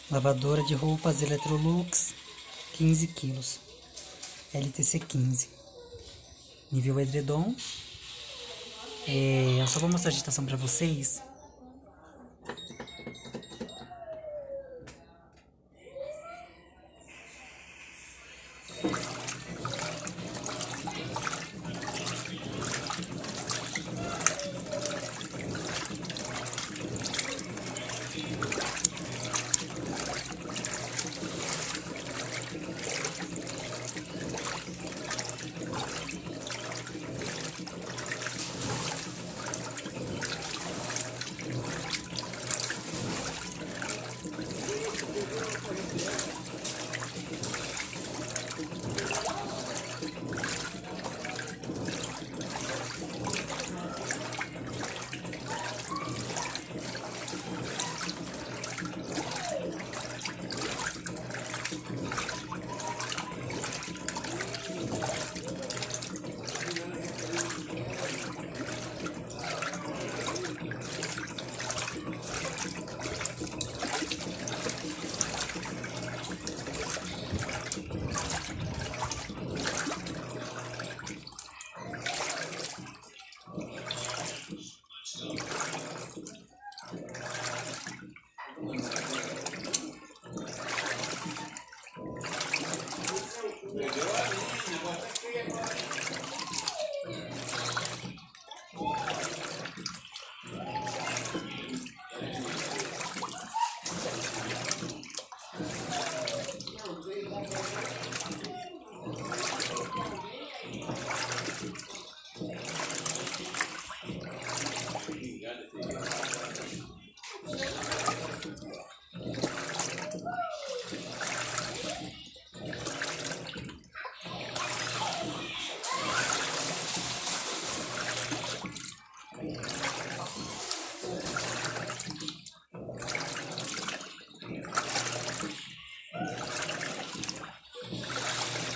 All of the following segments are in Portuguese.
Lavadora de roupas Electrolux, 15 quilos. LTC 15. Nível edredom. Eu só vou mostrar a agitação pra vocês.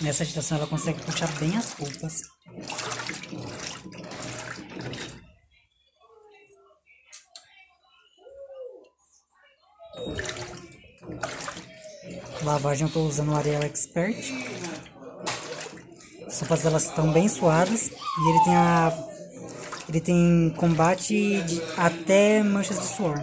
Nessa agitação ela consegue puxar bem as roupas. Lavagem eu estou usando o Ariel Expert. As roupas elas estão bem suadas e ele tem combate até manchas de suor.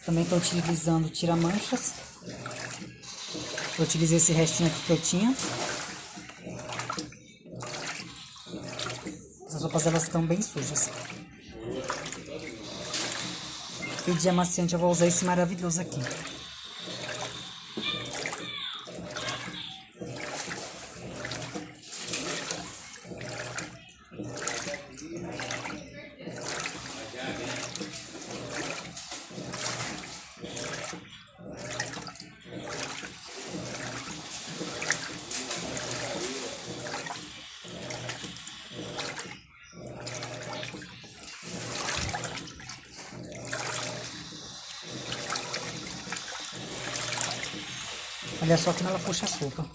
Também estou utilizando tira-manchas. Eu utilizei esse restinho aqui que eu tinha. Essas roupas elas estão bem sujas. E de amaciante eu vou usar esse maravilhoso aqui. Olha só como ela puxa a sopa.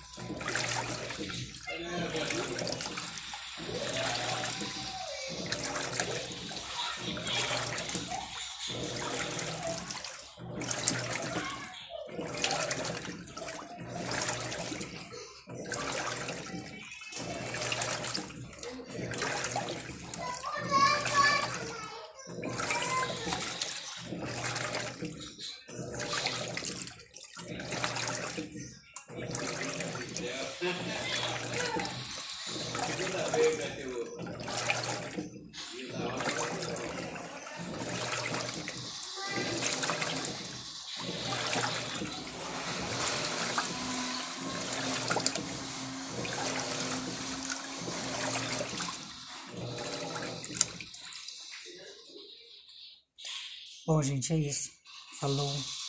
Bom, gente, é isso. Falou.